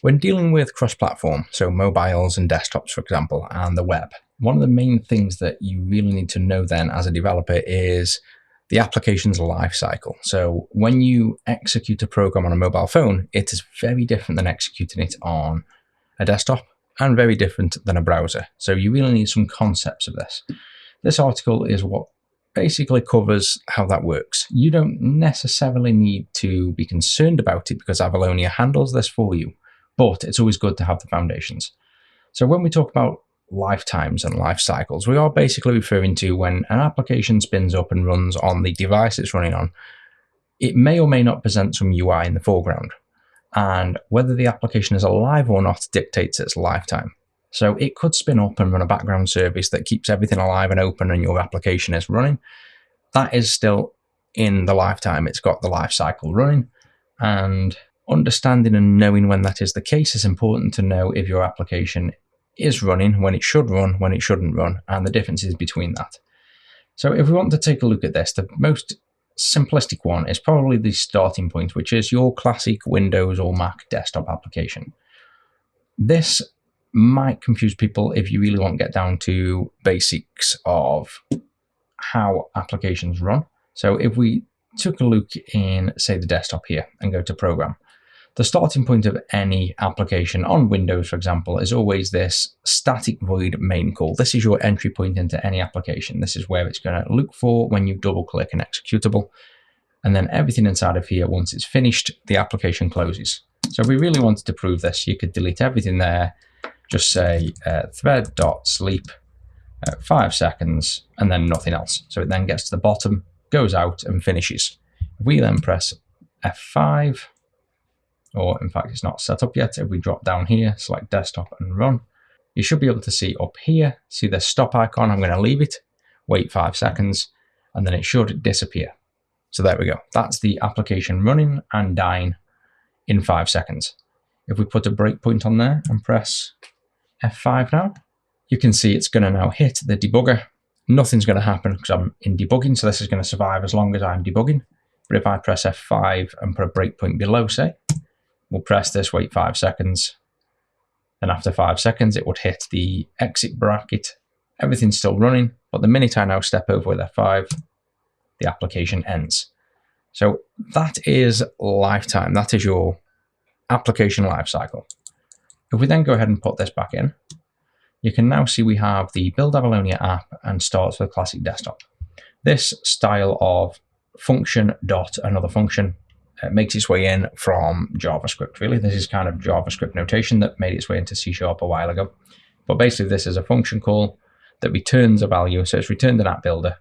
When dealing with cross-platform, so mobiles and desktops, for example, and the web, one of the main things that you really need to know then as a developer is the application's lifecycle. So when you execute a program on a mobile phone, it is very different than executing it on a desktop and very different than a browser. So you really need some concepts of this. This article is what basically covers how that works. You don't necessarily need to be concerned about it because Avalonia handles this for you, but it's always good to have the foundations. So when we talk about lifetimes and life cycles, we are basically referring to when an application spins up and runs on the device it's running on, it may or may not present some UI in the foreground. And whether the application is alive or not dictates its lifetime. So it could spin up and run a background service that keeps everything alive and open and your application is running. That is still in the lifetime. It's got the life cycle running, and understanding and knowing when that is the case is important to know if your application is running, when it should run, when it shouldn't run, and the differences between that. So if we want to take a look at this, the most simplistic one is probably the starting point, which is your classic Windows or Mac desktop application. This might confuse people if you really want to get down to basics of how applications run. So if we took a look in, say, the desktop here and go to Program, the starting point of any application on Windows, for example, is always this static void main call. This is your entry point into any application. This is where it's going to look for when you double click an executable. And then everything inside of here, once it's finished, the application closes. So if we really wanted to prove this, you could delete everything there. Just say thread.sleep 5 seconds and then nothing else. So it then gets to the bottom, goes out and finishes. If we then press F5, or in fact, it's not set up yet. If we drop down here, select desktop and run, you should be able to see up here, see the stop icon. I'm going to leave it, wait 5 seconds, and then it should disappear. So there we go. That's the application running and dying in 5 seconds. If we put a breakpoint on there and press F5 now, you can see it's going to now hit the debugger. Nothing's going to happen because I'm in debugging, so this is going to survive as long as I'm debugging. But if I press F5 and put a breakpoint below, say, we'll press this, wait 5 seconds. Then after 5 seconds, it would hit the exit bracket. Everything's still running, but the minute I now step over with F5, the application ends. So that is lifetime. That is your application lifecycle. If we then go ahead and put this back in, you can now see we have the Build Avalonia app and starts with classic desktop. This style of function dot another function makes its way in from JavaScript, really. This is kind of JavaScript notation that made its way into C# a while ago. But basically, this is a function call that returns a value. So it's returned an app builder,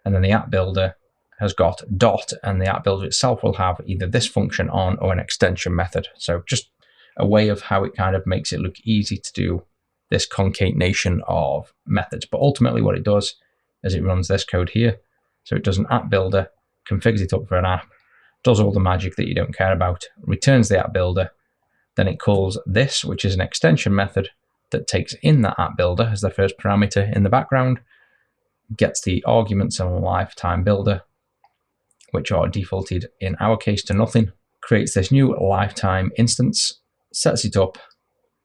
and then the app builder has got dot, and the app builder itself will have either this function on or an extension method. So just a way of how it kind of makes it look easy to do this concatenation of methods. But ultimately what it does is it runs this code here. So it does an app builder, configures it up for an app, does all the magic that you don't care about, returns the app builder, then it calls this, which is an extension method that takes in that app builder as the first parameter in the background, gets the arguments and lifetime builder, which are defaulted in our case to nothing, creates this new lifetime instance, sets it up,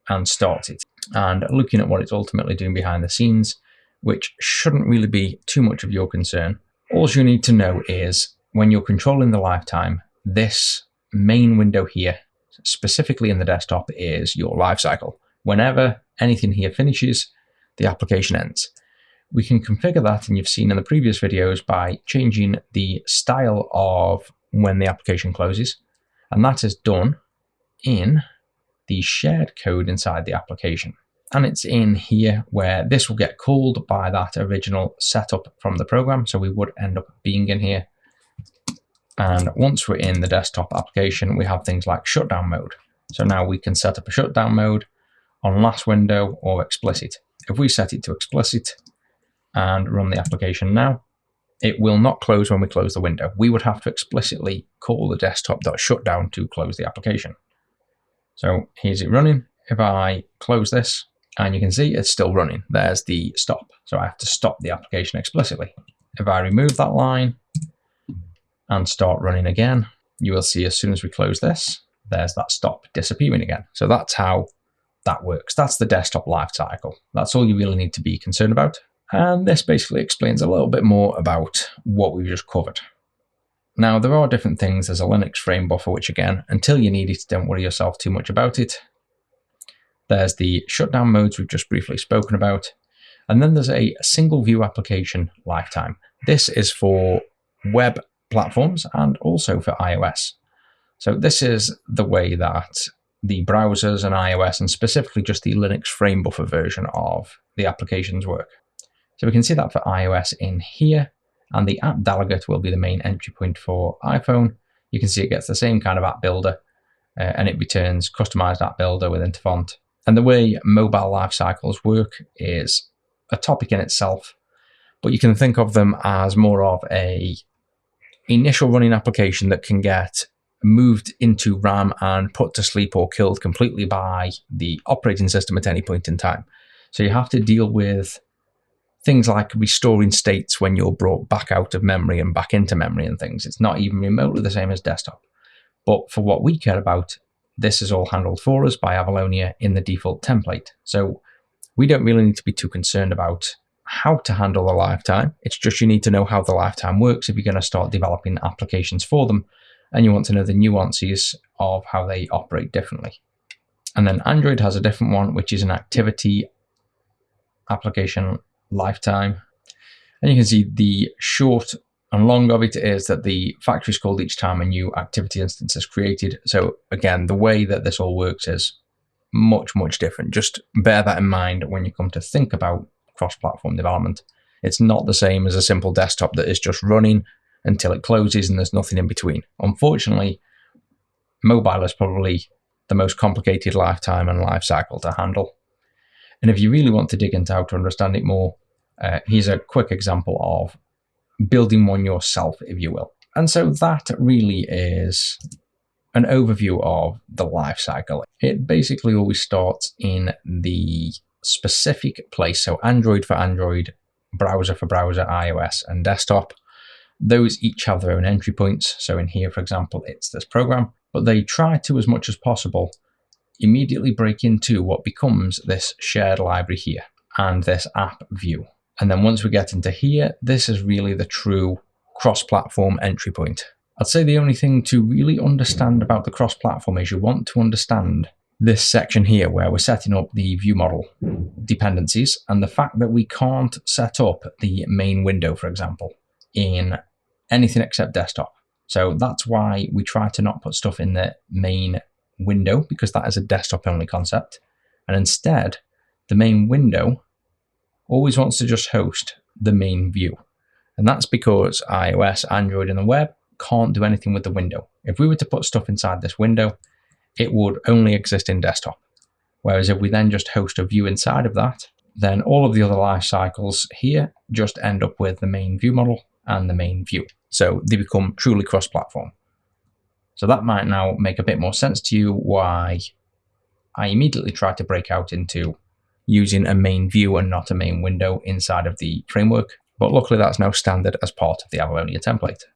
and starts it. And looking at what it's ultimately doing behind the scenes, which shouldn't really be too much of your concern, all you need to know is when you're controlling the lifetime, this main window here, specifically in the desktop, is your lifecycle. Whenever anything here finishes, the application ends. We can configure that, and you've seen in the previous videos, by changing the style of when the application closes. And that is done in the shared code inside the application. And it's in here where this will get called by that original setup from the program. So we would end up being in here. And once we're in the desktop application, we have things like shutdown mode. So now we can set up a shutdown mode on last window or explicit. If we set it to explicit and run the application now, it will not close when we close the window. We would have to explicitly call the desktop.shutdown to close the application. So here's it running. If I close this, and you can see it's still running, there's the stop. So I have to stop the application explicitly. If I remove that line and start running again, you will see as soon as we close this, there's that stop disappearing again. So that's how that works. That's the desktop lifecycle. That's all you really need to be concerned about. And this basically explains a little bit more about what we've just covered. Now, there are different things. There's a Linux frame buffer, which again, until you need it, don't worry yourself too much about it. There's the shutdown modes we've just briefly spoken about. And then there's a single view application lifetime. This is for web platforms and also for iOS. So this is the way that the browsers and iOS, and specifically just the Linux frame buffer version of the applications work. So we can see that for iOS in here, and the app delegate will be the main entry point for iPhone. You can see it gets the same kind of app builder, and it returns customized app builder with Interfont. And the way mobile lifecycles work is a topic in itself, but you can think of them as more of a initial running application that can get moved into RAM and put to sleep or killed completely by the operating system at any point in time. So you have to deal with things like restoring states when you're brought back out of memory and back into memory and things. It's not even remotely the same as desktop. But for what we care about, this is all handled for us by Avalonia in the default template. So we don't really need to be too concerned about how to handle the lifetime. It's just you need to know how the lifetime works if you're going to start developing applications for them, and you want to know the nuances of how they operate differently. And then Android has a different one, which is an activity application lifetime. And you can see the short and long of it is that the factory is called each time a new activity instance is created. So again, the way that this all works is much, much different. Just bear that in mind when you come to think about cross-platform development. It's not the same as a simple desktop that is just running until it closes and there's nothing in between. Unfortunately, mobile is probably the most complicated lifetime and life cycle to handle. And if you really want to dig into how to understand it more, here's a quick example of building one yourself, if you will. And so that really is an overview of the life cycle. It basically always starts in the specific place. So Android for Android, browser for browser, iOS and desktop. Those each have their own entry points. So in here, for example, it's this program, but they try to, as much as possible, immediately break into what becomes this shared library here and this app view. And then once we get into here, this is really the true cross-platform entry point. I'd say the only thing to really understand about the cross-platform is you want to understand this section here where we're setting up the view model dependencies and the fact that we can't set up the main window, for example, in anything except desktop. So that's why we try to not put stuff in the main window, because that is a desktop only concept. And instead, the main window always wants to just host the main view. And that's because iOS, Android, and the web can't do anything with the window. If we were to put stuff inside this window, it would only exist in desktop. Whereas if we then just host a view inside of that, then all of the other life cycles here just end up with the main view model and the main view. So they become truly cross-platform. So that might now make a bit more sense to you why I immediately tried to break out into using a main view and not a main window inside of the framework. But luckily that's now standard as part of the Avalonia template.